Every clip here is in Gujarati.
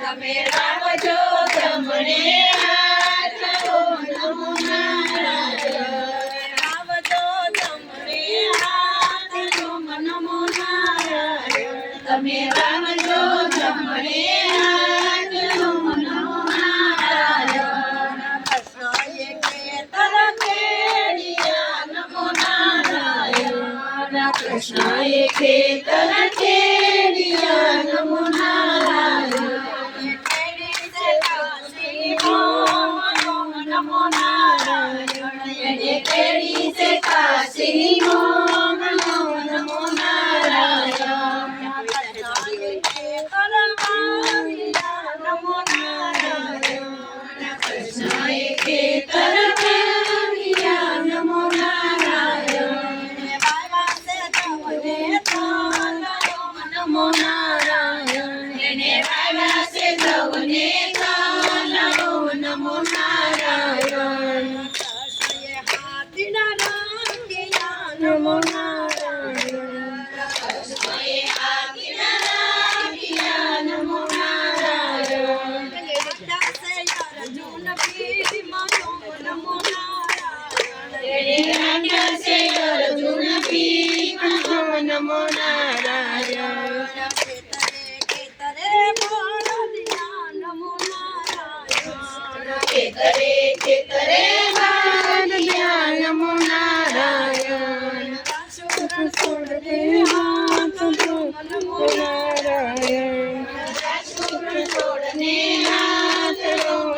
તમે લાવજો જમણે હાથ નમો નારાયણ લાવજો જમણે હાથ નમો નારાયણ તમે લાવજો જમણે હાથ નમો નારાયણ કૃષ્ણએ ખેતર ખેડિયા નમો નારાયણ કૃષ્ણએ ખેતર ખેડિયા નમો નારાયણ નમો નારાયણ કેડી સે કાશી નમો નારાયણ નમો નારાયણ કૃષ્ણએ ખેતર ખેડિયા નમો નારાયણ બાબા સે તવને નમો નારાયણ એને બાબા સે તવને નમો નારાયણ નમો નારાયણ નમો નારાયણ નમો નારાયણ ખેતરે ખેતરે બાંધ્યા નમો નારાયણ છોડે હાથ નમો નારાયણ છોડને હાથ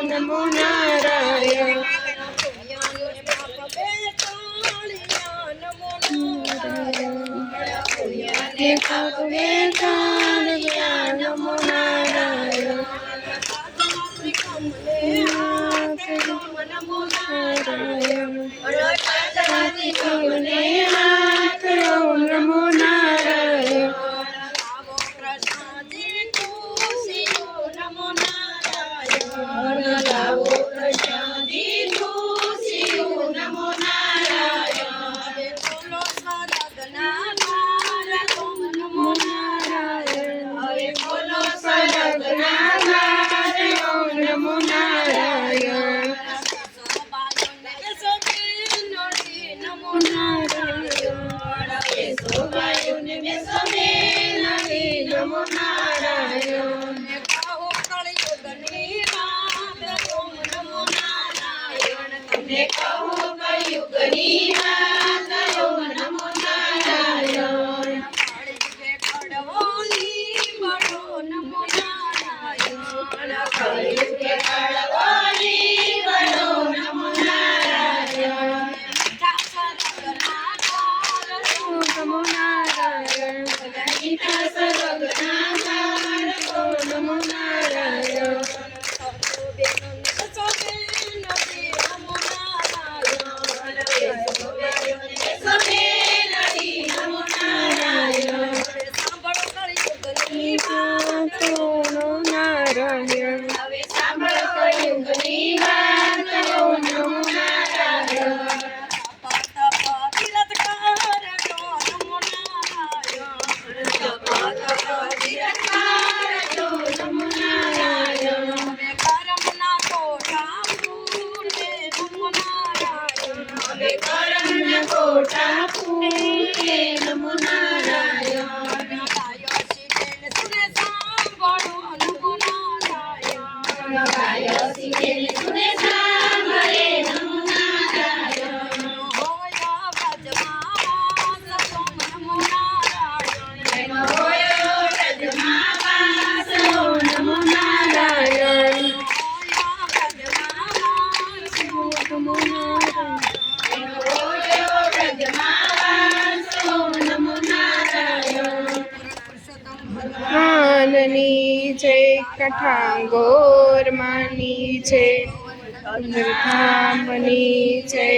નમો નારાયણ નમો નારાયણ નમો નારાયણ લાવો પ્રસાદી ખુશીઓ નમો નારાયણ બોલો સદગના નમો નારાયણ હવે બોલો સદગના નમો નારાયણ નમો નારાયણ સોબાયુને બેસો મેલડી નમો નારાયણ કહો કળયુગની વાત નમો નારાયણ તમને કહો કળયુગની વાત નમો નારાયણ કળયુગે કળવોની બળો નમો નારાયણ કળયુગે કળવોની બળો નમો નારાયણ નમો નારાયણ ગીતા સર્વજ્ઞાન નમો નારાયણ હવે સાંભળો કળયુગની વાત નમો નારાયણ કોટા ફૂલે નમો નારાયણ ગાયો શીખેલ સુને સાંભળે નમો નારાયણ હોયો વ્રજમાં નમો નારાયણ હોયો વ્રજમાં વાસ નમો નારાયણ નમો ભગવાનની જય કઠાંગોર માની જય ધામની જય